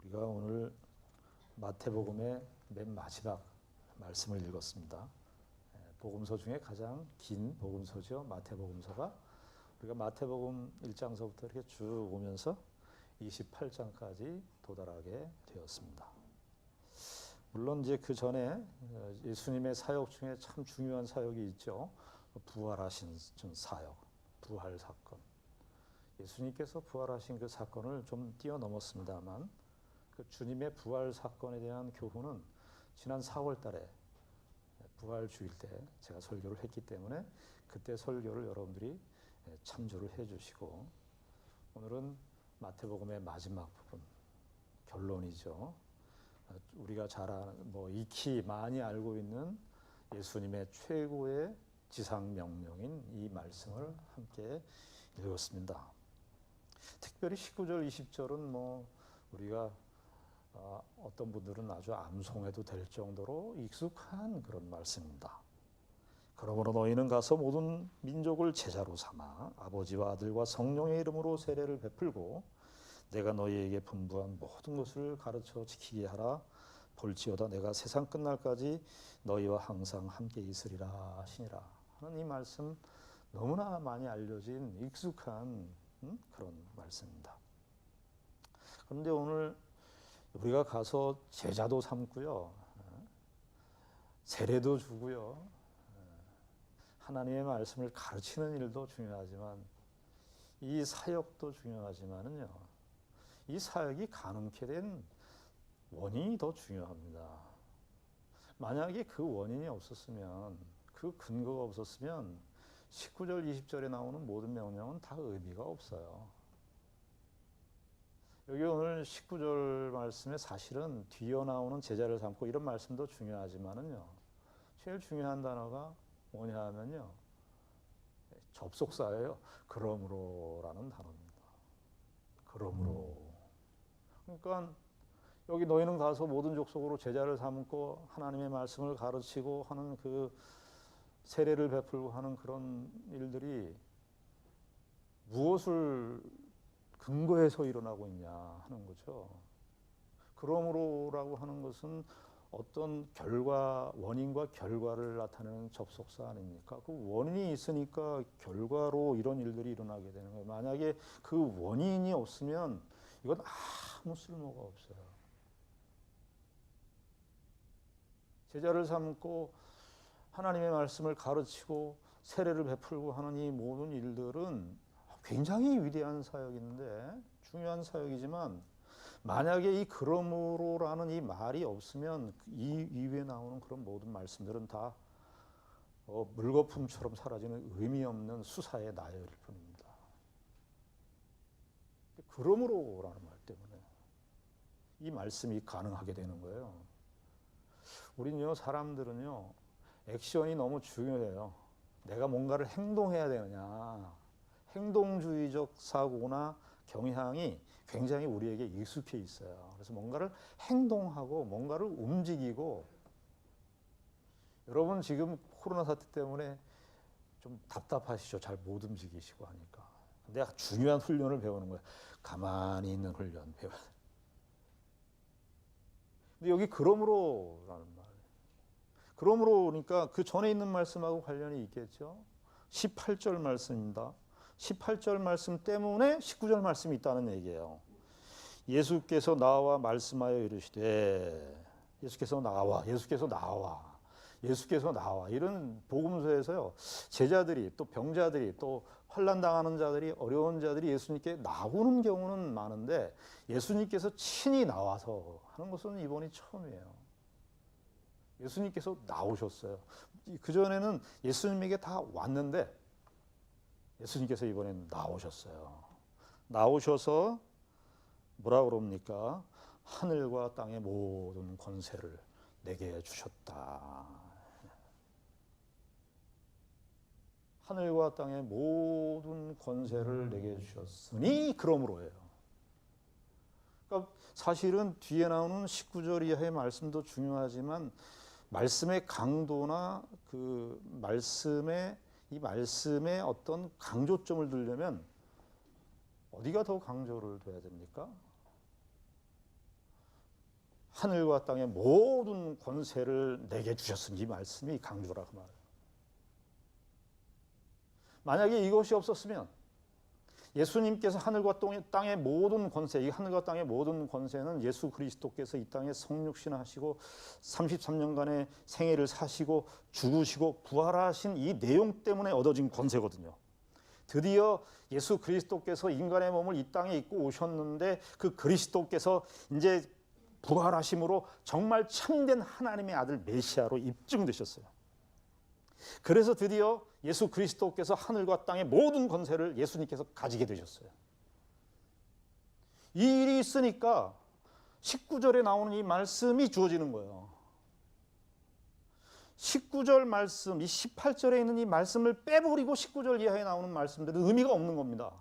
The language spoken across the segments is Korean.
우리가 오늘 마태복음의 맨 마지막 말씀을 읽었습니다. 복음서 중에 가장 긴 복음서죠. 마태복음서가 우리가 마태복음 1장서부터 이렇게 쭉 오면서 28장까지 도달하게 되었습니다. 물론 이제 그 전에 예수님의 사역 중에 참 중요한 사역이 있죠. 부활하신 사역, 부활 사건. 예수님께서 부활하신 그 사건을 좀 뛰어넘었습니다만 그 주님의 부활 사건에 대한 교훈은 지난 4월 달에 부활 주일 때 제가 설교를 했기 때문에 그때 설교를 여러분들이 참조를 해 주시고, 오늘은 마태복음의 마지막 부분, 결론이죠. 우리가 잘 아는, 익히 많이 알고 있는 예수님의 최고의 지상 명령인 이 말씀을 함께 읽었습니다. 특별히 19절, 20절은 우리가 어떤 분들은 아주 암송해도 될 정도로 익숙한 그런 말씀입니다. 그러므로 너희는 가서 모든 민족을 제자로 삼아 아버지와 아들과 성령의 이름으로 세례를 베풀고 내가 너희에게 분부한 모든 것을 가르쳐 지키게 하라. 볼지어다 내가 세상 끝날까지 너희와 항상 함께 있으리라 하시니라 하는 이 말씀, 너무나 많이 알려진 익숙한 그런 말씀입니다. 그런데 오늘 우리가 가서 제자도 삼고요, 세례도 주고요, 하나님의 말씀을 가르치는 일도 중요하지만 이 사역도 중요하지만은요, 이 사역이 가능케 된 원인이 더 중요합니다. 만약에 그 원인이 없었으면, 그 근거가 없었으면 19절, 20절에 나오는 모든 명령은 다 의미가 없어요. 여기 오늘 19절 말씀에 사실은 뒤에 나오는 제자를 삼고 이런 말씀도 중요하지만은요, 제일 중요한 단어가 뭐냐 하면요, 접속사예요. 그러므로라는 단어입니다. 그러므로. 그러니까 여기 너희는 가서 모든 족속으로 제자를 삼고 하나님의 말씀을 가르치고 하는 그 세례를 베풀고 하는 그런 일들이 무엇을 근거해서 일어나고 있냐 하는 거죠. 그러므로라고 하는 것은 어떤 결과, 원인과 결과를 나타내는 접속사 아닙니까? 그 원인이 있으니까 결과로 이런 일들이 일어나게 되는 거예요. 만약에 그 원인이 없으면 이건 아무 쓸모가 없어요. 제자를 삼고 하나님의 말씀을 가르치고 세례를 베풀고 하는 이 모든 일들은 굉장히 위대한 사역인데, 중요한 사역이지만 만약에 이 그러므로라는 이 말이 없으면 이 이후에 나오는 그런 모든 말씀들은 다 물거품처럼 사라지는 의미 없는 수사의 나열일 뿐입니다. 그러므로라는 말 때문에 이 말씀이 가능하게 되는 거예요. 우리는요, 사람들은요, 액션이 너무 중요해요. 내가 뭔가를 행동해야 되느냐, 행동주의적 사고나 경향이 굉장히 우리에게 익숙해 있어요. 그래서 뭔가를 행동하고 뭔가를 움직이고, 여러분 지금 코로나 사태 때문에 좀 답답하시죠? 잘 못 움직이시고 하니까. 내가 중요한 훈련을 배우는 거예요. 가만히 있는 훈련 배워야 돼요. 근데 여기 그러므로라는 말, 그러므로 그러니까 그 전에 있는 말씀하고 관련이 있겠죠. 18절 말씀입니다. 18절 말씀 때문에 19절 말씀이 있다는 얘기예요. 예수께서 나와 말씀하여 이르시되, 예수께서 나와, 예수께서 나와, 예수께서 나와, 이런 복음서에서요, 제자들이 또 병자들이 또 환난 당하는 자들이, 어려운 자들이 예수님께 나오는 경우는 많은데 예수님께서 친히 나와서 하는 것은 이번이 처음이에요. 예수님께서 나오셨어요. 그전에는 예수님에게 다 왔는데 예수님께서 이번에는 나오셨어요. 나오셔서 뭐라 그럽니까? 하늘과 땅의 모든 권세를 내게 주셨다. 하늘과 땅의 모든 권세를 내게 주셨으니 그러므로예요. 그러니까 사실은 뒤에 나오는 19절 이하의 말씀도 중요하지만 말씀의 강도나 그 이 말씀의 어떤 강조점을 두려면 어디가 더 강조를 둬야 됩니까? 하늘과 땅의 모든 권세를 내게 주셨으니 이 말씀이 강조라 그 말이에요. 만약에 이것이 없었으면 예수님께서 하늘과 땅의 모든 권세, 이 하늘과 땅의 모든 권세는 예수 그리스도께서 이 땅에 성육신하시고 33년간의 생애를 사시고 죽으시고 부활하신 이 내용 때문에 얻어진 권세거든요. 드디어 예수 그리스도께서 인간의 몸을 이 땅에 입고 오셨는데 그 그리스도께서 이제 부활하심으로 정말 참된 하나님의 아들 메시아로 입증되셨어요. 그래서 드디어 예수 그리스도께서 하늘과 땅의 모든 권세를 예수님께서 가지게 되셨어요. 이 일이 있으니까 19절에 나오는 이 말씀이 주어지는 거예요. 19절 말씀, 이 18절에 있는 이 말씀을 빼버리고 19절 이하에 나오는 말씀들은 의미가 없는 겁니다.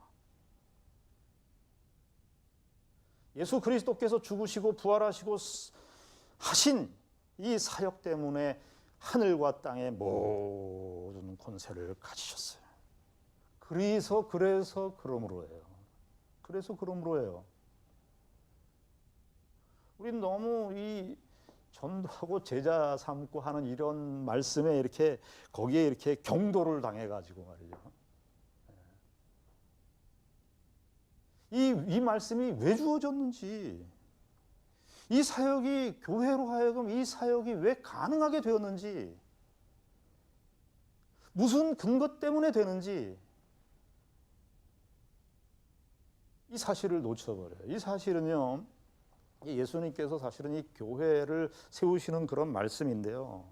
예수 그리스도께서 죽으시고 부활하시고 하신 이 사역 때문에 하늘과 땅의 모든 권세를 가지셨어요. 그래서 그러므로예요. 우리는 너무 이 전도하고 제자 삼고 하는 이런 말씀에 이렇게 거기에 이렇게 경도를 당해가지고 말이죠. 이 말씀이 왜 주어졌는지, 이 사역이 교회로 하여금 이 사역이 왜 가능하게 되었는지, 무슨 근거 때문에 되는지 이 사실을 놓쳐버려요. 이 사실은요, 예수님께서 사실은 이 교회를 세우시는 그런 말씀인데요.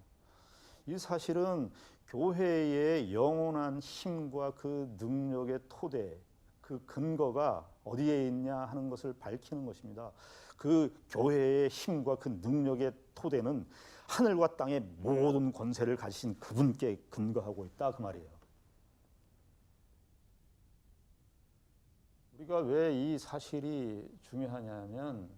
이 사실은 교회의 영원한 힘과 그 능력의 토대, 그 근거가 어디에 있냐 하는 것을 밝히는 것입니다. 그 교회의 힘과 그 능력의 토대는 하늘과 땅의 모든 권세를 가지신 그분께 근거하고 있다 그 말이에요. 우리가 왜 이 사실이 중요하냐면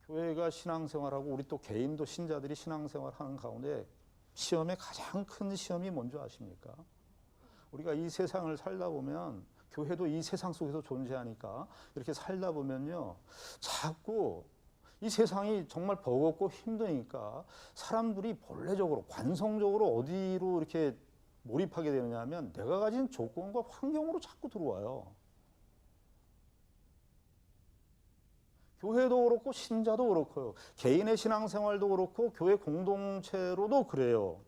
교회가 신앙생활하고 우리 또 개인도 신자들이 신앙생활하는 가운데 시험의 가장 큰 시험이 뭔지 아십니까? 우리가 이 세상을 살다 보면 교회도 이 세상 속에서 존재하니까 이렇게 살다 보면요, 자꾸 이 세상이 정말 버겁고 힘드니까 사람들이 본래적으로 관성적으로 어디로 이렇게 몰입하게 되느냐 하면 내가 가진 조건과 환경으로 자꾸 들어와요. 교회도 그렇고 신자도 그렇고요. 개인의 신앙생활도 그렇고 교회 공동체로도 그래요.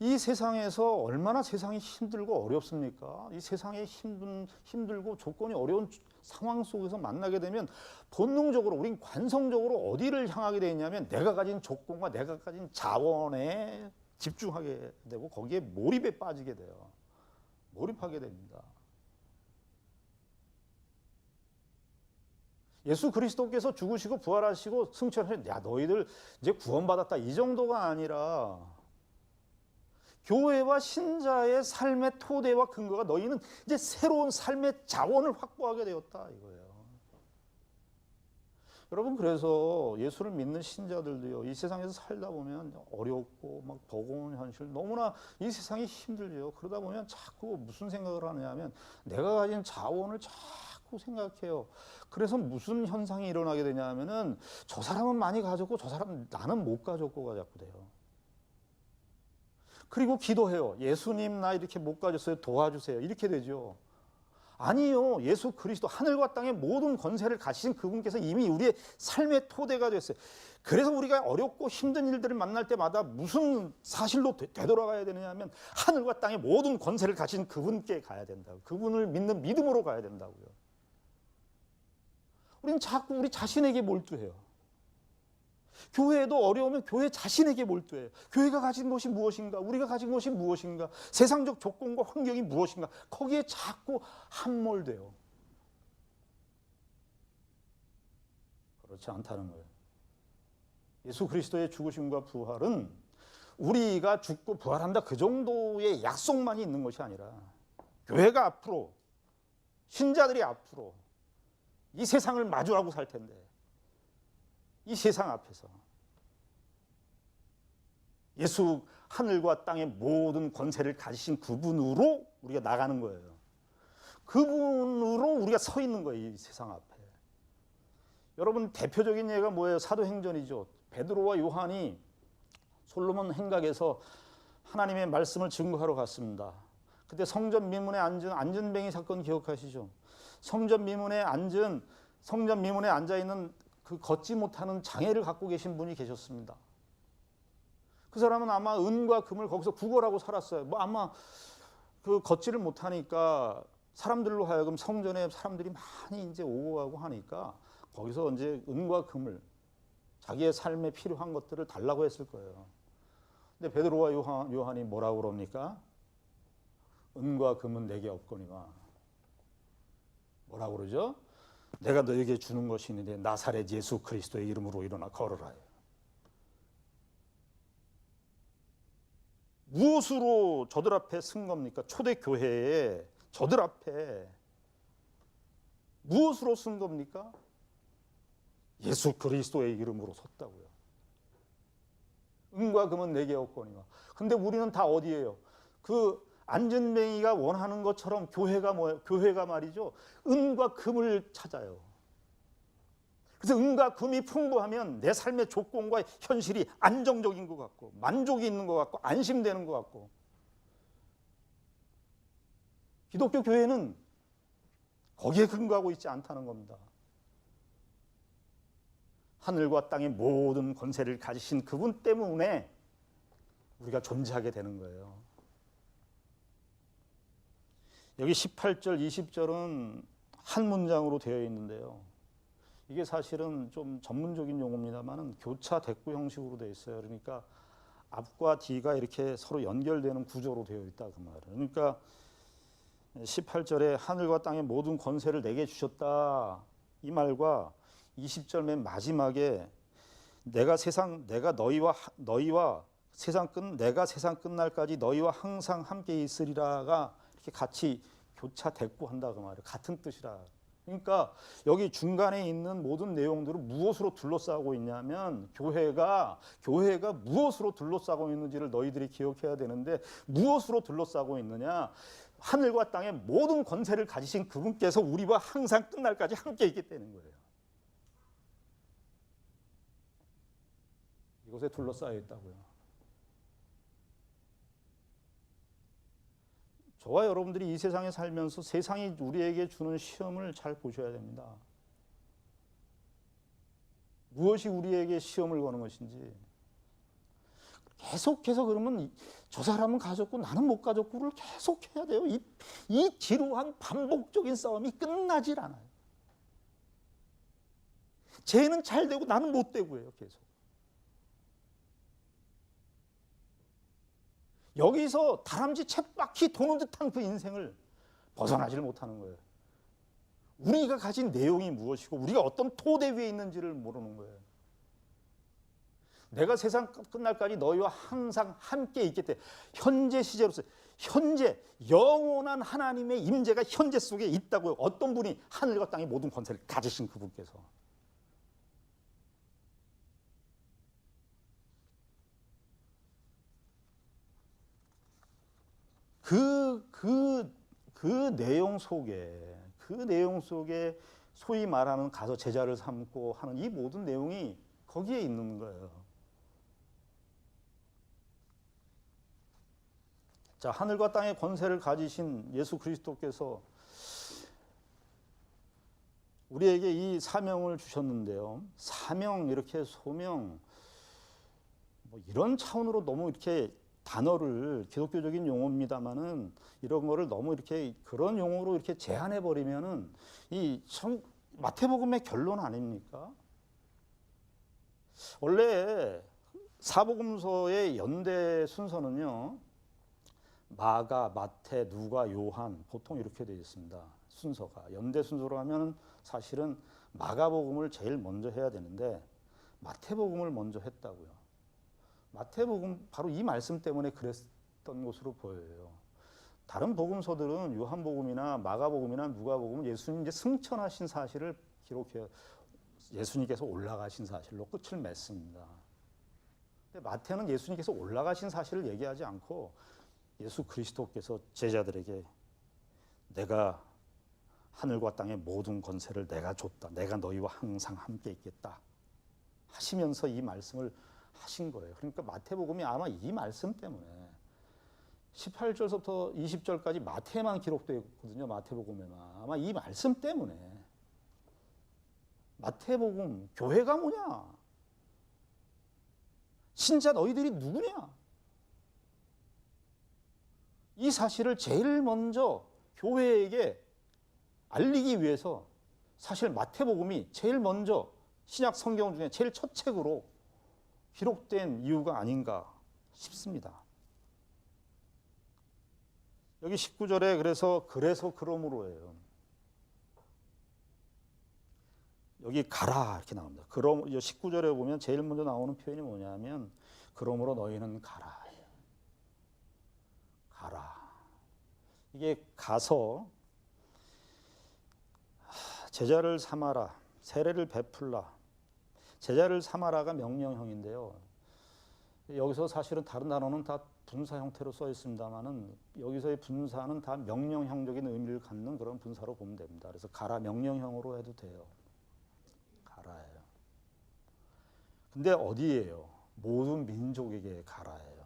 이 세상에서 얼마나 세상이 힘들고 어렵습니까? 이 세상에 힘들고 조건이 어려운 상황 속에서 만나게 되면 본능적으로 우린 관성적으로 어디를 향하게 되냐면 내가 가진 조건과 내가 가진 자원에 집중하게 되고 거기에 몰입에 빠지게 돼요. 몰입하게 됩니다. 예수 그리스도께서 죽으시고 부활하시고 승천하신, 야 너희들 이제 구원받았다 이 정도가 아니라 교회와 신자의 삶의 토대와 근거가 너희는 이제 새로운 삶의 자원을 확보하게 되었다 이거예요. 여러분, 그래서 예수를 믿는 신자들도요, 이 세상에서 살다 보면 어렵고 막 버거운 현실, 너무나 이 세상이 힘들죠. 그러다 보면 자꾸 무슨 생각을 하느냐 하면 내가 가진 자원을 자꾸 생각해요. 그래서 무슨 현상이 일어나게 되냐 하면은 저 사람은 많이 가졌고 저 사람은 나는 못 가졌고가 자꾸 돼요. 그리고 기도해요. 예수님 나 이렇게 못 가졌어요. 도와주세요. 이렇게 되죠. 아니요. 예수 그리스도 하늘과 땅의 모든 권세를 가지신 그분께서 이미 우리의 삶의 토대가 됐어요. 그래서 우리가 어렵고 힘든 일들을 만날 때마다 무슨 사실로 되돌아가야 되느냐 하면 하늘과 땅의 모든 권세를 가진 그분께 가야 된다고. 그분을 믿는 믿음으로 가야 된다고요. 우리는 자꾸 우리 자신에게 몰두해요. 교회도 어려우면 교회 자신에게 몰두해요. 교회가 가진 것이 무엇인가? 우리가 가진 것이 무엇인가? 세상적 조건과 환경이 무엇인가? 거기에 자꾸 함몰돼요. 그렇지 않다는 거예요. 예수 그리스도의 죽으심과 부활은 우리가 죽고 부활한다 그 정도의 약속만이 있는 것이 아니라 교회가 앞으로, 신자들이 앞으로 이 세상을 마주하고 살 텐데 이 세상 앞에서 예수 하늘과 땅의 모든 권세를 가지신 그분으로 우리가 나가는 거예요. 그분으로 우리가 서 있는 거예요. 이 세상 앞에. 여러분 대표적인 예가 뭐예요? 사도행전이죠. 베드로와 요한이 솔로몬 행각에서 하나님의 말씀을 증거하러 갔습니다. 그때 성전 미문에 앉은 안전뱅이 사건 기억하시죠? 성전 미문에 앉아 있는 그 걷지 못하는 장애를 갖고 계신 분이 계셨습니다. 그 사람은 아마 은과 금을 거기서 구걸하고 살았어요. 뭐 아마 그 걷지를 못하니까 사람들로 하여금 성전에 사람들이 많이 이제 오고 가고 하니까 거기서 이제 은과 금을 자기의 삶에 필요한 것들을 달라고 했을 거예요. 근데 베드로와 요한이 뭐라고 그럽니까? 은과 금은 내게 없거니와. 뭐라고 그러죠? 내가 너에게 주는 것이 있는데 나사렛 예수 그리스도의 이름으로 일어나 걸어라. 무엇으로 저들 앞에 쓴 겁니까? 초대교회에 저들 앞에 무엇으로 쓴 겁니까? 예수 그리스도의 이름으로 섰다고요. 은과 금은 내게 없거니와. 근데 우리는 다 어디예요? 그 안전뱅이가 원하는 것처럼 교회가 뭐예요? 교회가 말이죠. 은과 금을 찾아요. 그래서 은과 금이 풍부하면 내 삶의 조건과 현실이 안정적인 것 같고 만족이 있는 것 같고 안심되는 것 같고. 기독교 교회는 거기에 근거하고 있지 않다는 겁니다. 하늘과 땅의 모든 권세를 가지신 그분 때문에 우리가 존재하게 되는 거예요. 여기 18절, 20절은 한 문장으로 되어 있는데요. 이게 사실은 좀 전문적인 용어입니다만 교차 대꾸 형식으로 되어 있어요. 그러니까 앞과 뒤가 이렇게 서로 연결되는 구조로 되어 있다 그 말이에요. 그러니까 18절에 하늘과 땅의 모든 권세를 내게 주셨다 이 말과 20절 맨 마지막에 내가 세상 끝날까지 너희와 항상 함께 있으리라가 이렇게 같이 교차 대꾸한다 그 말이에요. 같은 뜻이라. 그러니까 여기 중간에 있는 모든 내용들은 무엇으로 둘러싸고 있냐면 교회가 무엇으로 둘러싸고 있는지를 너희들이 기억해야 되는데 무엇으로 둘러싸고 있느냐? 하늘과 땅의 모든 권세를 가지신 그분께서 우리와 항상 끝날까지 함께 있게 되는 거예요. 이것에 둘러싸여 있다고요. 저와 여러분들이 이 세상에 살면서 세상이 우리에게 주는 시험을 잘 보셔야 됩니다. 무엇이 우리에게 시험을 거는 것인지. 계속해서 그러면 저 사람은 가졌고 나는 못 가졌고를 계속해야 돼요. 이 지루한 반복적인 싸움이 끝나질 않아요. 쟤는 잘 되고 나는 못 되고예요. 계속. 여기서 다람쥐 쳇바퀴 도는 듯한 그 인생을 벗어나지를 못하는 거예요. 우리가 가진 내용이 무엇이고 우리가 어떤 토대 위에 있는지를 모르는 거예요. 내가 세상 끝날까지 너희와 항상 함께 있기 때문에 현재 시제로서 현재 영원한 하나님의 임재가 현재 속에 있다고요. 어떤 분이 하늘과 땅의 모든 권세를 가지신 그분께서. 그 내용 속에 소위 말하는 가서 제자를 삼고 하는 이 모든 내용이 거기에 있는 거예요. 자, 하늘과 땅의 권세를 가지신 예수 그리스도께서 우리에게 이 사명을 주셨는데요. 사명, 이렇게 소명, 뭐 이런 차원으로 너무 이렇게 단어를 기독교적인 용어입니다만은 이런 거를 너무 이렇게 그런 용어로 이렇게 제한해 버리면은 이 마태복음의 결론 아닙니까? 원래 사복음서의 연대 순서는요. 마가, 마태, 누가, 요한 보통 이렇게 되어 있습니다. 순서가 연대 순서로 하면 사실은 마가복음을 제일 먼저 해야 되는데 마태복음을 먼저 했다고요. 마태복음 바로 이 말씀 때문에 그랬던 것으로 보여요. 다른 복음서들은 요한복음이나 마가복음이나 누가복음은 예수님 이제 승천하신 사실을 기록해요. 예수님께서 올라가신 사실로 끝을 맺습니다. 근데 마태는 예수님께서 올라가신 사실을 얘기하지 않고 예수 그리스도께서 제자들에게 내가 하늘과 땅의 모든 권세를 내가 줬다. 내가 너희와 항상 함께 있겠다. 하시면서 이 말씀을 하신 거예요. 그러니까 마태복음이 아마 이 말씀 때문에 18절부터 20절까지 마태만 기록되어 있거든요. 마태복음에만. 아마 이 말씀 때문에 마태복음, 교회가 뭐냐? 신자 너희들이 누구냐? 이 사실을 제일 먼저 교회에게 알리기 위해서 사실 마태복음이 제일 먼저 신약 성경 중에 제일 첫 책으로 기록된 이유가 아닌가 싶습니다. 여기 19절에 그래서 그러므로예요. 여기 가라 이렇게 나옵니다. 그럼 19절에 보면 제일 먼저 나오는 표현이 뭐냐면 그러므로 너희는 가라. 가라. 이게 가서 제자를 삼아라. 세례를 베풀라. 제자를 삼아라가 명령형인데요. 여기서 사실은 다른 단어는 다 분사 형태로 써 있습니다만은 여기서의 분사는 다 명령형적인 의미를 갖는 그런 분사로 보면 됩니다. 그래서 가라 명령형으로 해도 돼요. 가라예요. 근데 어디예요? 모든 민족에게 가라예요.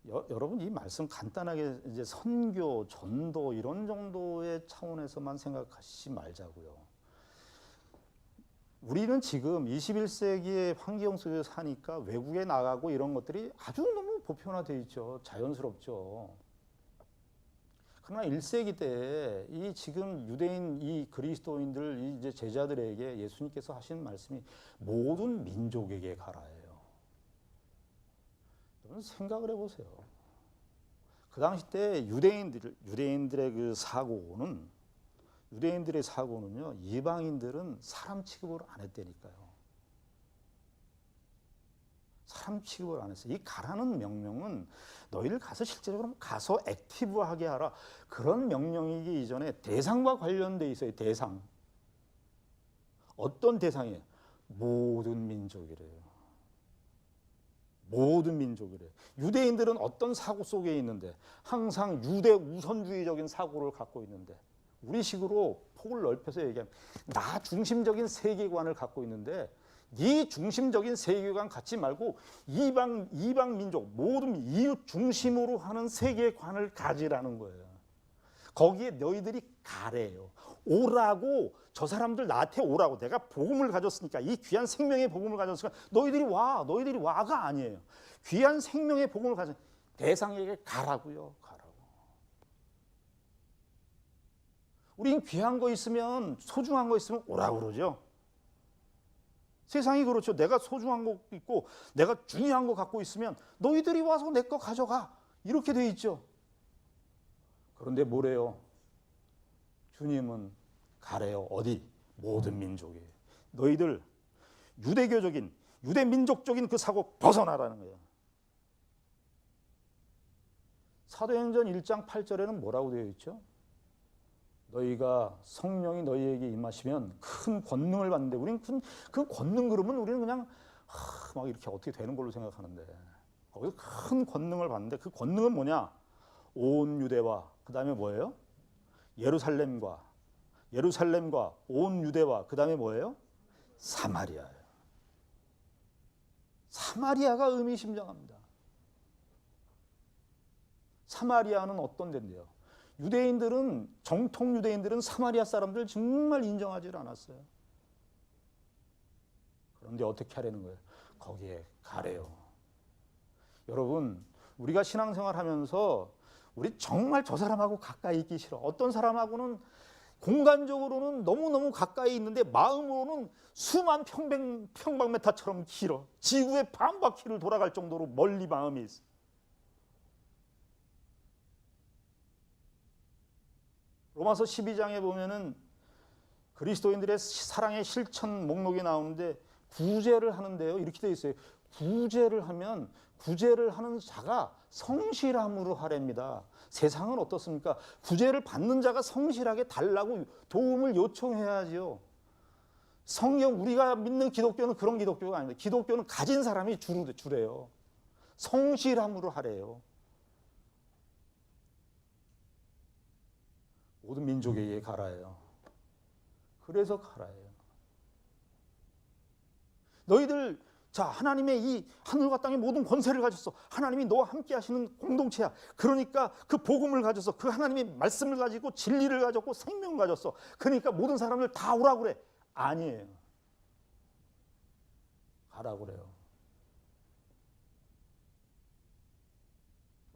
여러분 이 말씀 간단하게 이제 선교, 전도 이런 정도의 차원에서만 생각하시지 말자고요. 우리는 지금 21세기의 환경 속에서 사니까 외국에 나가고 이런 것들이 아주 너무 보편화되어 있죠. 자연스럽죠. 그러나 1세기 때 이 지금 유대인 이 그리스도인들 이 이제 제자들에게 예수님께서 하신 말씀이 모든 민족에게 가라예요. 여러분 생각을 해보세요. 그 당시 때 유대인들의 그 유대인들의 사고는요, 이방인들은 사람 취급을 안 했다니까요. 사람 취급을 안 했어요. 이 가라는 명령은 너희를 가서 실제적으로 가서 액티브하게 하라. 그런 명령이기 이전에 대상과 관련돼 있어요. 대상. 어떤 대상이에요? 모든 민족이래요. 모든 민족이래요. 유대인들은 어떤 사고 속에 있는데 항상 유대 우선주의적인 사고를 갖고 있는데 우리 식으로 폭을 넓혀서 얘기하면 나 중심적인 세계관을 갖고 있는데 이 중심적인 세계관 갖지 말고 이방 민족 모든 이웃 중심으로 하는 세계관을 가지라는 거예요. 거기에 너희들이 가래요. 오라고 저 사람들 나한테 오라고 내가 복음을 가졌으니까 이 귀한 생명의 복음을 가졌으니까 너희들이 와가 아니에요. 귀한 생명의 복음을 가진 대상에게 가라고요. 가라고. 우린 귀한 거 있으면 소중한 거 있으면 오라고 그러죠. 세상이 그렇죠. 내가 소중한 거 있고 내가 중요한 거 갖고 있으면 너희들이 와서 내 거 가져가. 이렇게 돼 있죠. 그런데 뭐래요? 주님은 가래요. 어디? 모든 민족에. 너희들 유대교적인 유대민족적인 그 사고 벗어나라는 거예요. 사도행전 1장 8절에는 뭐라고 되어 있죠? 너희가 성령이 너희에게 임하시면 큰 권능을 받는데 우리는 그 권능 그러면 우리는 그냥 막 이렇게 어떻게 되는 걸로 생각하는데 거기서 큰 권능을 받는데 그 권능은 뭐냐? 온 유대와 그 다음에 뭐예요? 예루살렘과 온 유대와 그 다음에 뭐예요? 사마리아예요. 사마리아가 의미심장합니다. 사마리아는 어떤 데인데요? 정통 유대인들은 사마리아 사람들 정말 인정하지 않았어요. 그런데 어떻게 하려는 거예요? 거기에 가래요. 여러분, 우리가 신앙생활 하면서 우리 정말 저 사람하고 가까이 있기 싫어. 어떤 사람하고는 공간적으로는 너무너무 가까이 있는데 마음으로는 수만 평방메타처럼 길어. 지구의 반바퀴를 돌아갈 정도로 멀리 마음이 있어. 로마서 12장에 보면은 그리스도인들의 사랑의 실천 목록이 나오는데 구제를 하는데요. 이렇게 되어 있어요. 구제를 하는 자가 성실함으로 하랍니다. 세상은 어떻습니까? 구제를 받는 자가 성실하게 달라고 도움을 요청해야지요. 우리가 믿는 기독교는 그런 기독교가 아닙니다. 기독교는 가진 사람이 주래요. 성실함으로 하래요. 모든 민족에게 가라예요. 그래서 가라예요. 너희들 자, 하나님의 이 하늘과 땅의 모든 권세를 가졌어. 하나님이 너와 함께 하시는 공동체야. 그러니까 그 복음을 가졌어. 그 하나님의 말씀을 가지고 진리를 가졌고 생명을 가졌어. 그러니까 모든 사람들 다 오라고 그래. 아니에요. 가라고 그래요.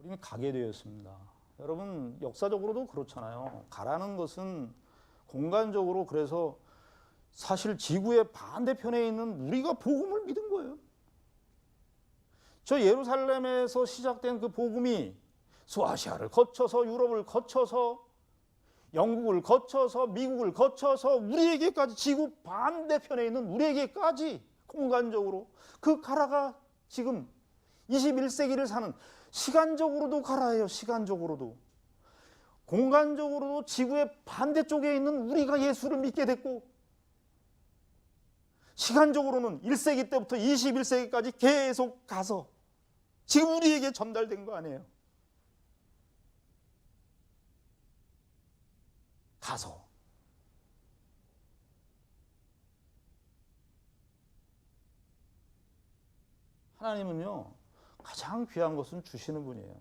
우리는 가게 되었습니다. 여러분, 역사적으로도 그렇잖아요. 가라는 것은 공간적으로, 그래서 사실 지구의 반대편에 있는 우리가 복음을 믿은 거예요. 저 예루살렘에서 시작된 그 복음이 소아시아를 거쳐서 유럽을 거쳐서 영국을 거쳐서 미국을 거쳐서 우리에게까지, 지구 반대편에 있는 우리에게까지 공간적으로 그 가라가 지금 21세기를 사는, 시간적으로도 가라예요. 시간적으로도. 공간적으로도 지구의 반대쪽에 있는 우리가 예수를 믿게 됐고, 시간적으로는 1세기 때부터 21세기까지 계속 가서 지금 우리에게 전달된 거 아니에요. 가서. 하나님은요, 가장 귀한 것은 주시는 분이에요.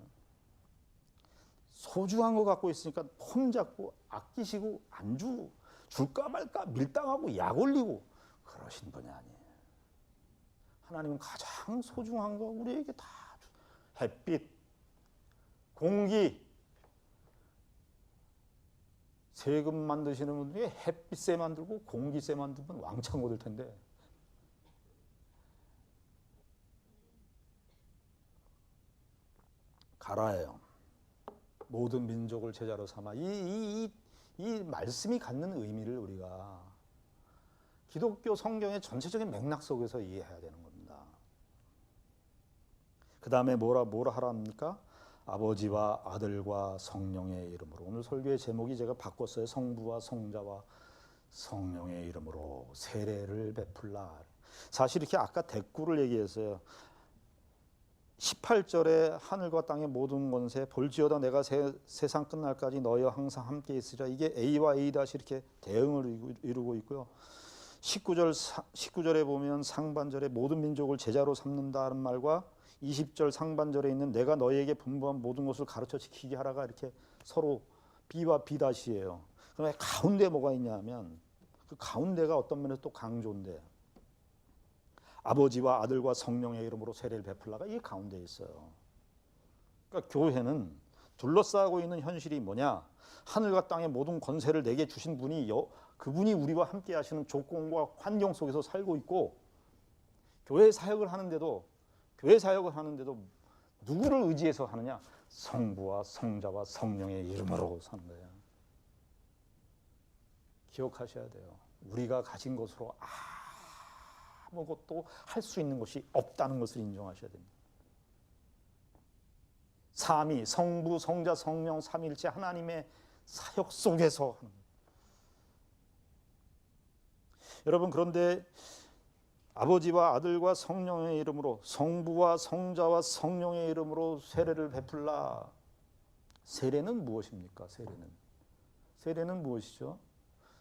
소중한 거 갖고 있으니까 폼 잡고 아끼시고 안 주고 줄까 말까 밀당하고 약 올리고 그러신 분이 아니에요. 하나님은 가장 소중한 거 우리에게 다 주. 햇빛, 공기. 세금 만드시는 분들이 햇빛세 만들고 공기세 만들면 왕창 얻을 텐데, 가라예요. 모든 민족을 제자로 삼아. 이 말씀이 갖는 의미를 우리가 기독교 성경의 전체적인 맥락 속에서 이해해야 되는 겁니다. 그 다음에 뭐라 하랍니까? 아버지와 아들과 성령의 이름으로. 오늘 설교의 제목이 제가 바꿨어요. 성부와 성자와 성령의 이름으로 세례를 베풀라. 사실 이렇게 아까 대꾸를 얘기했어요. 18절에 하늘과 땅의 모든 권세 볼지어다 내가 세상 끝날까지 너희와 항상 함께 있으리라. 이게 A와 A 다시 이렇게 대응을 이루고 있고요. 19절에 보면 상반절에 모든 민족을 제자로 삼는다는 말과 20절 상반절에 있는 내가 너희에게 분부한 모든 것을 가르쳐 지키게 하라가 이렇게 서로 B와 B 다시예요. 그럼 가운데 뭐가 있냐 하면 그 가운데가 어떤 면에서 또 강조인데, 아버지와 아들과 성령의 이름으로 세례를 베풀라가 이 가운데 있어요. 그러니까 교회는 둘러싸고 있는 현실이 뭐냐? 하늘과 땅의 모든 권세를 내게 주신 분이 그분이 우리와 함께 하시는 조건과 환경 속에서 살고 있고, 교회 사역을 하는데도 누구를 의지해서 하느냐? 성부와 성자와 성령의 이름으로 사는 거예요. 기억하셔야 돼요. 우리가 가진 것으로 아무것도 할 수 있는 것이 없다는 것을 인정하셔야 됩니다. 삼위, 성부, 성자, 성령, 삼위일체 하나님의 사역 속에서 하는 거예요. 여러분, 그런데 아버지와 아들과 성령의 이름으로, 성부와 성자와 성령의 이름으로 세례를 베풀라. 세례는 무엇입니까? 세례는 무엇이죠?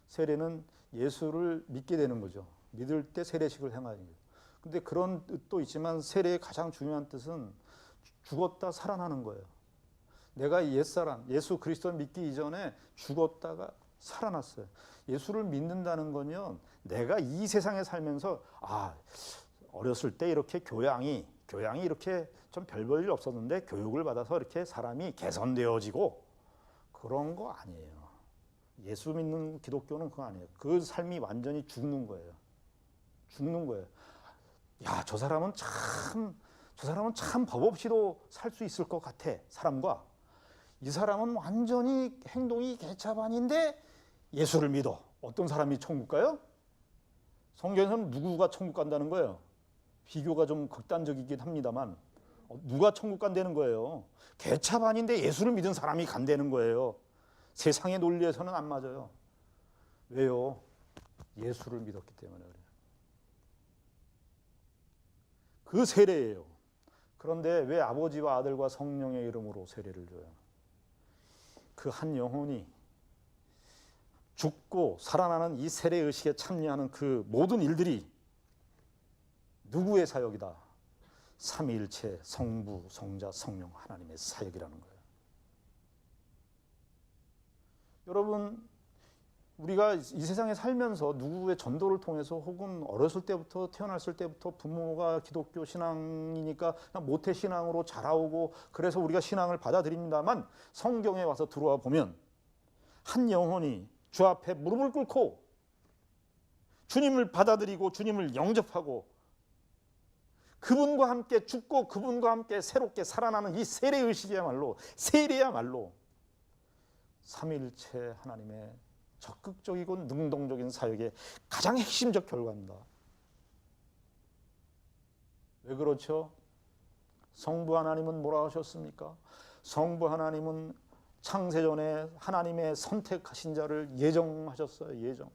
세례는 예수를 믿게 되는 거죠. 믿을 때 세례식을 행하는 거예요. 근데 그런 뜻도 있지만 세례의 가장 중요한 뜻은 죽었다 살아나는 거예요. 내가 옛사람, 예수 그리스도를 믿기 이전에 죽었다가 살아났어요. 예수를 믿는다는 건요, 내가 이 세상에 살면서 어렸을 때 이렇게 교양이 이렇게 좀 별 볼 일 없었는데 교육을 받아서 이렇게 사람이 개선되어지고 그런 거 아니에요. 예수 믿는 기독교는 그거 아니에요. 그 삶이 완전히 죽는 거예요. 야, 저 사람은 참 법 없이도 살 수 있을 것 같아. 사람과 이 사람은 완전히 행동이 개차반인데 예수를 믿어. 어떤 사람이 천국 가요? 성경에서는 누구가 천국 간다는 거예요? 비교가 좀 극단적이긴 합니다만 누가 천국 간다는 거예요? 개차반인데 예수를 믿은 사람이 간다는 거예요. 세상의 논리에서는 안 맞아요. 왜요? 예수를 믿었기 때문에 그래요. 그 세례예요. 그런데 왜 아버지와 아들과 성령의 이름으로 세례를 줘요? 그 한 영혼이 죽고 살아나는 이 세례의식에 참여하는 그 모든 일들이 누구의 사역이다? 삼위일체 성부, 성자, 성령 하나님의 사역이라는 거예요. 여러분, 우리가 이 세상에 살면서 누구의 전도를 통해서 혹은 어렸을 때부터 태어났을 때부터 부모가 기독교 신앙이니까 모태 신앙으로 자라오고 그래서 우리가 신앙을 받아들입니다만 성경에 와서 들어와 보면 한 영혼이 주 앞에 무릎을 꿇고 주님을 받아들이고 주님을 영접하고 그분과 함께 죽고 그분과 함께 새롭게 살아나는 이 세례의식이야말로 세례야말로 삼위일체 하나님의 적극적이고 능동적인 사역의 가장 핵심적 결과입니다. 왜 그렇죠? 성부 하나님은 뭐라 하셨습니까? 성부 하나님은 창세전에 하나님의 선택하신 자를 예정하셨어요. 예정.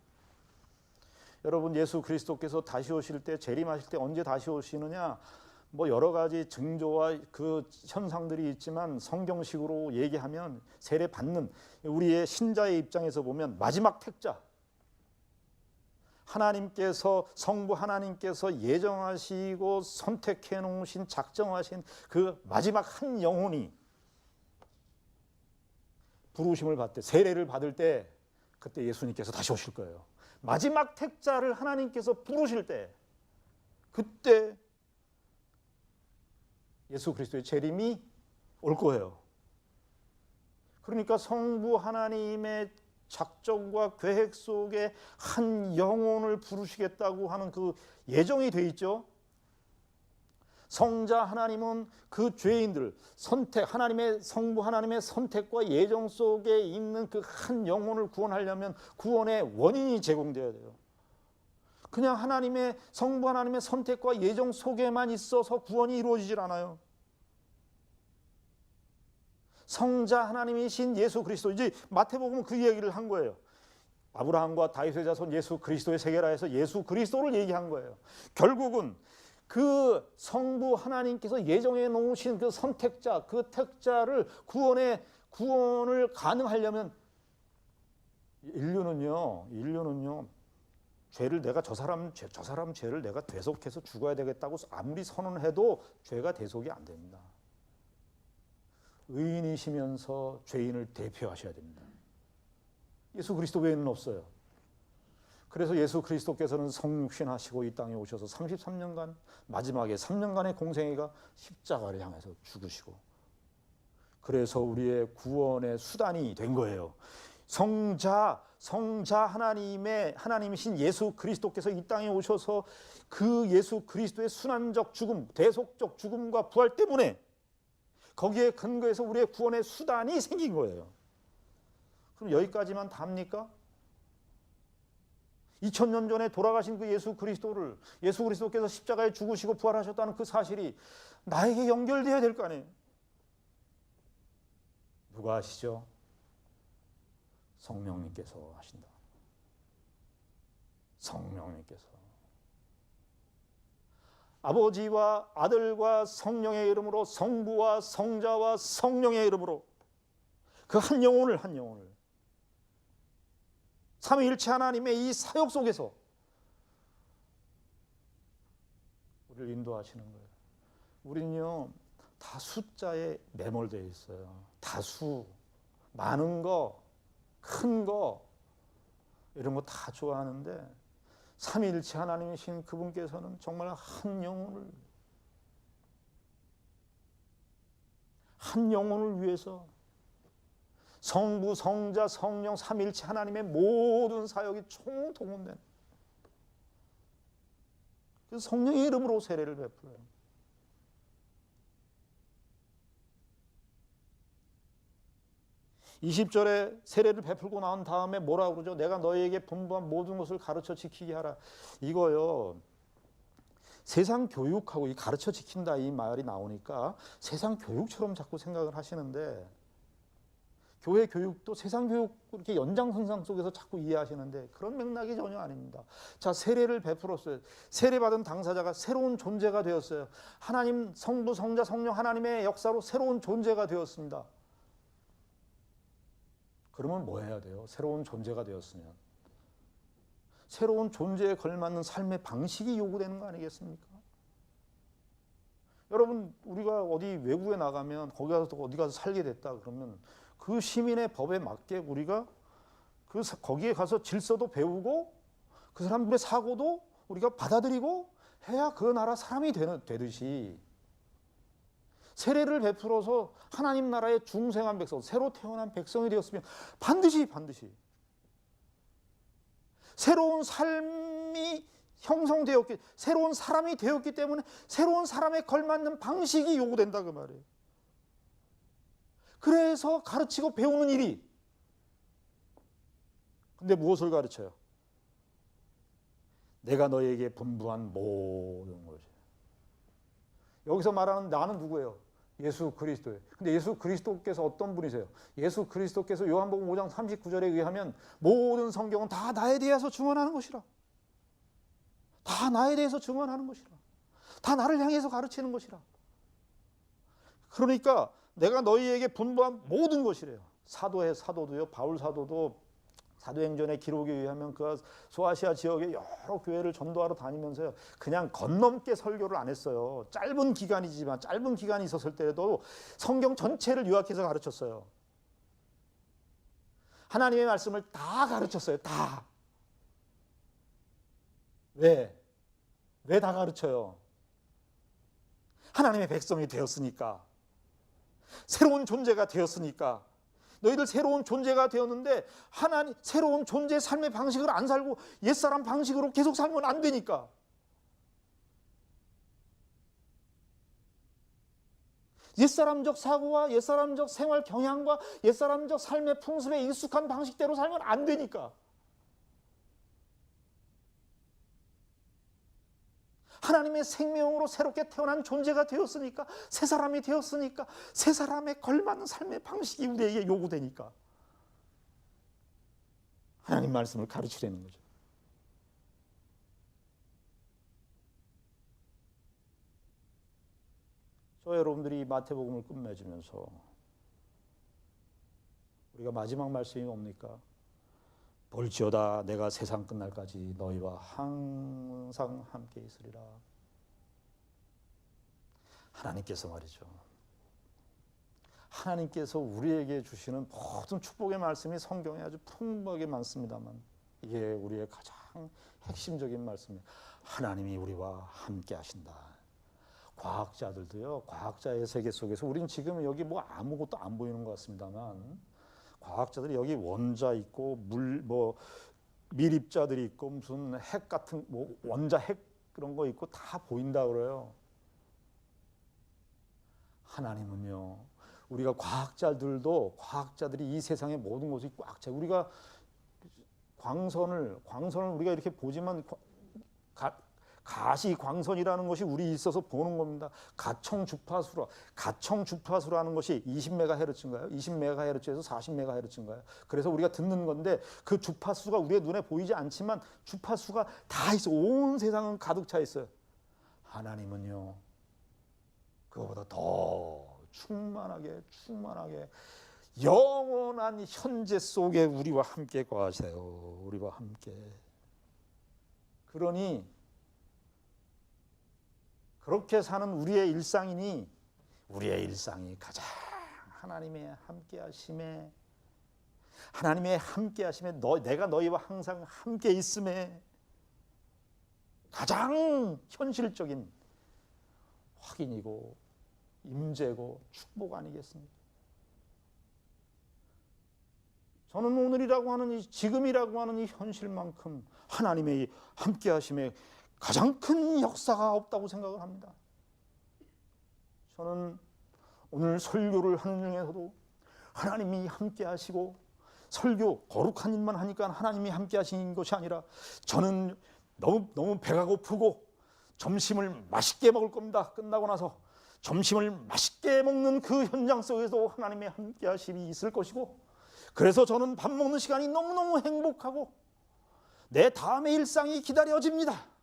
여러분, 예수 그리스도께서 다시 오실 때, 재림하실 때 언제 다시 오시느냐? 뭐 여러 가지 징조와 그 현상들이 있지만 성경식으로 얘기하면 세례 받는 우리의 신자의 입장에서 보면 마지막 택자, 하나님께서 성부 하나님께서 예정하시고 선택해 놓으신 작정하신 그 마지막 한 영혼이 부르심을 받을 때, 세례를 받을 때 그때 예수님께서 다시 오실 거예요. 마지막 택자를 하나님께서 부르실 때 그때 예수 그리스도의 재림이 올 거예요. 그러니까 성부 하나님의 작정과 계획 속에 한 영혼을 부르시겠다고 하는 그 예정이 돼 있죠. 성자 하나님은 그 죄인들 선택, 하나님의 성부 하나님의 선택과 예정 속에 있는 그 한 영혼을 구원하려면 구원의 원인이 제공되어야 돼요. 그냥 하나님의 성부 하나님의 선택과 예정 속에만 있어서 구원이 이루어지질 않아요. 성자 하나님이신 예수 그리스도, 이제 마태복음은 그 얘기를 한 거예요. 아브라함과 다윗의 자손 예수 그리스도의 세계라 해서 예수 그리스도를 얘기한 거예요. 결국은 그 성부 하나님께서 예정해 놓으신 그 선택자, 그 택자를 구원을 가능하려면 인류는요 죄를 내가 저 사람 죄를 내가 대속해서 죽어야 되겠다고 아무리 선언해도 죄가 대속이 안 됩니다. 의인이시면서 죄인을 대표하셔야 됩니다. 예수 그리스도 외에는 없어요. 그래서 예수 그리스도께서는 성육신하시고 이 땅에 오셔서 33년간 마지막에 3년간의 공생애가 십자가를 향해서 죽으시고 그래서 우리의 구원의 수단이 된 거예요. 성자 하나님이신 예수 그리스도께서 이 땅에 오셔서 그 예수 그리스도의 순환적 죽음, 대속적 죽음과 부활 때문에 거기에 근거해서 우리의 구원의 수단이 생긴 거예요. 그럼 여기까지만 답니까? 2000년 전에 돌아가신 그 예수 그리스도께서 십자가에 죽으시고 부활하셨다는 그 사실이 나에게 연결되어야 될 거 아니에요. 누가 하시죠? 성령님께서 하신다. 성령님께서. 아버지와 아들과 성령의 이름으로, 성부와 성자와 성령의 이름으로 그 한 영혼을 삼위일체 하나님의 이 사역 속에서 우리를 인도하시는 거예요. 우리는요 다 숫자에 매몰되어 있어요. 다수, 많은 거, 큰 거 이런 거 다 좋아하는데 삼위일체 하나님이신 그분께서는 정말 한 영혼을 위해서 성부, 성자, 성령, 삼위일체 하나님의 모든 사역이 총동원된 그래서 성령의 이름으로 세례를 베풀어요. (20절에) 세례를 베풀고 나온 다음에 뭐라고 그러죠? 내가 너희에게 분부한 모든 것을 가르쳐 지키게 하라. 이거요 세상 교육하고 이 가르쳐 지킨다 이 말이 나오니까 세상 교육처럼 자꾸 생각을 하시는데 교회 교육도 세상 교육 이렇게 연장선상 속에서 자꾸 이해하시는데 그런 맥락이 전혀 아닙니다. 자, 세례를 베풀었어요. 세례받은 당사자가 새로운 존재가 되었어요. 하나님 성부, 성자, 성령 하나님의 역사로 새로운 존재가 되었습니다. 그러면 뭐 해야 돼요? 새로운 존재가 되었으면 새로운 존재에 걸맞는 삶의 방식이 요구되는 거 아니겠습니까? 여러분, 우리가 어디 외국에 나가면 거기 가서 어디 가서 살게 됐다 그러면 그 시민의 법에 맞게 우리가 거기에 가서 질서도 배우고 그 사람들의 사고도 우리가 받아들이고 해야 그 나라 사람이 되듯이 세례를 베풀어서 하나님 나라의 중생한 백성, 새로 태어난 백성이 되었으면 반드시 새로운 삶이 형성되었기, 새로운 사람이 되었기 때문에 새로운 사람에 걸맞는 방식이 요구된다 그 말이에요. 그래서 가르치고 배우는 일이, 근데 무엇을 가르쳐요? 내가 너에게 분부한 모든 것이에요. 여기서 말하는 나는 누구예요? 예수 그리스도예요. 근데 예수 그리스도께서 어떤 분이세요? 예수 그리스도께서 요한복음 5장 39절에 의하면 모든 성경은 다 나에 대해서 증언하는 것이라. 다 나에 대해서 증언하는 것이라. 다 나를 향해서 가르치는 것이라. 그러니까 내가 너희에게 분부한 모든 것이래요. 사도도요. 바울 사도도 사도행전의 기록에 의하면 그 소아시아 지역의 여러 교회를 전도하러 다니면서요, 그냥 건넘게 설교를 안 했어요. 짧은 기간이 있었을 때에도 성경 전체를 요약해서 가르쳤어요. 하나님의 말씀을 다 가르쳤어요. 다. 왜 다 가르쳐요? 하나님의 백성이 되었으니까, 새로운 존재가 되었으니까. 너희들 새로운 존재가 되었는데 하나님 새로운 존재의 삶의 방식을 안 살고 옛사람 방식으로 계속 살면 안 되니까. 옛사람적 사고와 옛사람적 생활 경향과 옛사람적 삶의 풍습에 익숙한 방식대로 살면 안 되니까. 하나님의 생명으로 새롭게 태어난 존재가 되었으니까, 새 사람이 되었으니까, 새 사람에 걸맞는 삶의 방식이 우리에게 요구되니까 하나님 말씀을 가르치려는 거죠. 저 여러분들이 마태복음을 끝맺으면서 우리가 마지막 말씀이 뭡니까? 볼지어다 내가 세상 끝날까지 너희와 항상 함께 있으리라. 하나님께서 말이죠. 하나님께서 우리에게 주시는 모든 축복의 말씀이 성경에 아주 풍부하게 많습니다만 이게 우리의 가장 핵심적인 말씀이에요. 하나님이 우리와 함께 하신다. 과학자들도요, 과학자의 세계 속에서 우리는 지금 여기 뭐 아무것도 안 보이는 것 같습니다만 과학자들이 여기 원자 있고 밀입자들이 있고 무슨 핵 같은 원자 핵 그런 거 있고 다 보인다 그래요. 하나님은요, 우리가 과학자들이 이 세상의 모든 것이 꽉 차. 우리가 광선을 우리가 이렇게 보지만 가시 광선이라는 것이 우리 있어서 보는 겁니다. 가청 주파수라는 것이 20MHz인가요? 20MHz에서 40MHz인가요? 그래서 우리가 듣는 건데 그 주파수가 우리의 눈에 보이지 않지만 주파수가 다 있어. 온 세상은 가득 차 있어요. 하나님은요, 그거보다 더 충만하게 영원한 현재 속에 우리와 함께 거하세요. 우리와 함께. 그러니 그렇게 사는 우리의 일상이니 우리의 일상이 가장 하나님의 함께하심에 내가 너희와 항상 함께 있음에 가장 현실적인 확인이고 임재고 축복 아니겠습니까? 저는 오늘이라고 하는 지금이라고 하는 이 현실만큼 하나님의 함께하심에 가장 큰 역사가 없다고 생각을 합니다. 저는 오늘 설교를 하는 중에서도 하나님이 함께 하시고 설교 거룩한 일만 하니까 하나님이 함께 하시는 것이 아니라 저는 너무 배가 고프고 점심을 맛있게 먹을 겁니다. 끝나고 나서 점심을 맛있게 먹는 그 현장 속에서 하나님의 함께 하심이 있을 것이고, 그래서 저는 밥 먹는 시간이 너무너무 행복하고 내 다음의 일상이 기다려집니다.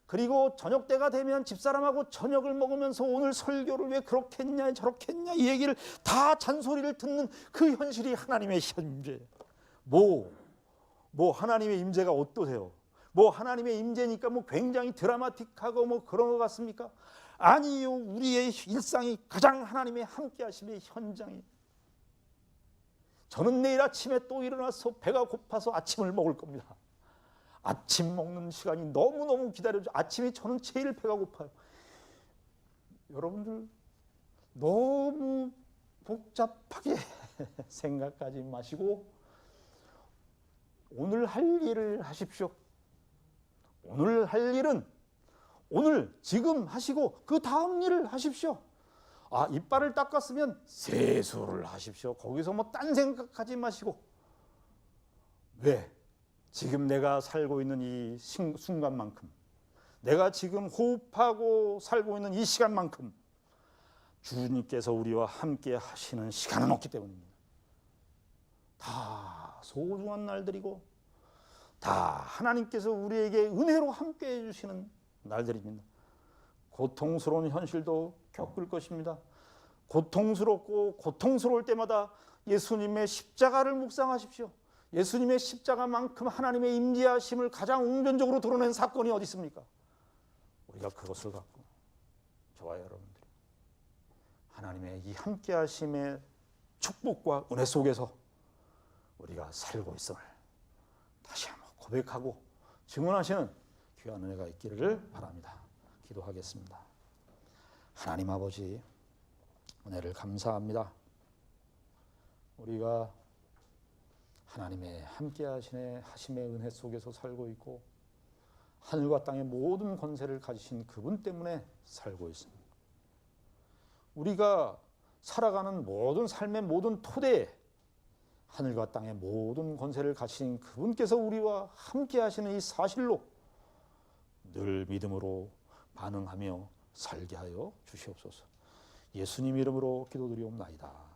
그리고 저녁 때가 되면 집사람하고 저녁을 먹으면서 오늘 설교를 왜 그렇게 했냐 저렇게 했냐 이 얘기를 다 잔소리를 듣는 그 현실이 하나님의 임재예요. 뭐 하나님의 임재가 어떠세요? 뭐 하나님의 임재니까 뭐 굉장히 드라마틱하고 뭐 그런 것 같습니까? 아니요. 우리의 일상이 가장 하나님의 함께 하심의 현장이에요. 저는 내일 아침에 또 일어나서 배가 고파서 아침을 먹을 겁니다. 아침 먹는 시간이 너무너무 기다려져. 아침이 저는 제일 배가 고파요. 여러분들 너무 복잡하게 생각하지 마시고 오늘 할 일을 하십시오. 오늘 할 일은 오늘 지금 하시고 그 다음 일을 하십시오. 이빨을 닦았으면 세수를 하십시오. 거기서 뭐 딴 생각하지 마시고 왜? 지금 내가 살고 있는 이 순간만큼 내가 지금 호흡하고 살고 있는 이 시간만큼 주님께서 우리와 함께 하시는 시간은 없기 때문입니다. 다 소중한 날들이고 다 하나님께서 우리에게 은혜로 함께 해주시는 날들입니다. 고통스러운 현실도 겪을 것입니다. 고통스럽고 고통스러울 때마다 예수님의 십자가를 묵상하십시오. 예수님의 십자가만큼 하나님의 임재하심을 가장 웅변적으로 드러낸 사건이 어디 있습니까? 우리가 그것을 갖고 저와 여러분들이 하나님의 이 함께하심의 축복과 은혜 속에서 우리가 살고 있음을 다시 한번 고백하고 증언하시는 귀한 은혜가 있기를 바랍니다. 기도하겠습니다. 하나님 아버지 은혜를 감사합니다. 우리가 하나님의 함께 하심의 은혜 속에서 살고 있고 하늘과 땅의 모든 권세를 가지신 그분 때문에 살고 있습니다. 우리가 살아가는 모든 삶의 모든 토대에 하늘과 땅의 모든 권세를 가지신 그분께서 우리와 함께 하시는 이 사실로 늘 믿음으로 반응하며 살게 하여 주시옵소서. 예수님 이름으로 기도드리옵나이다.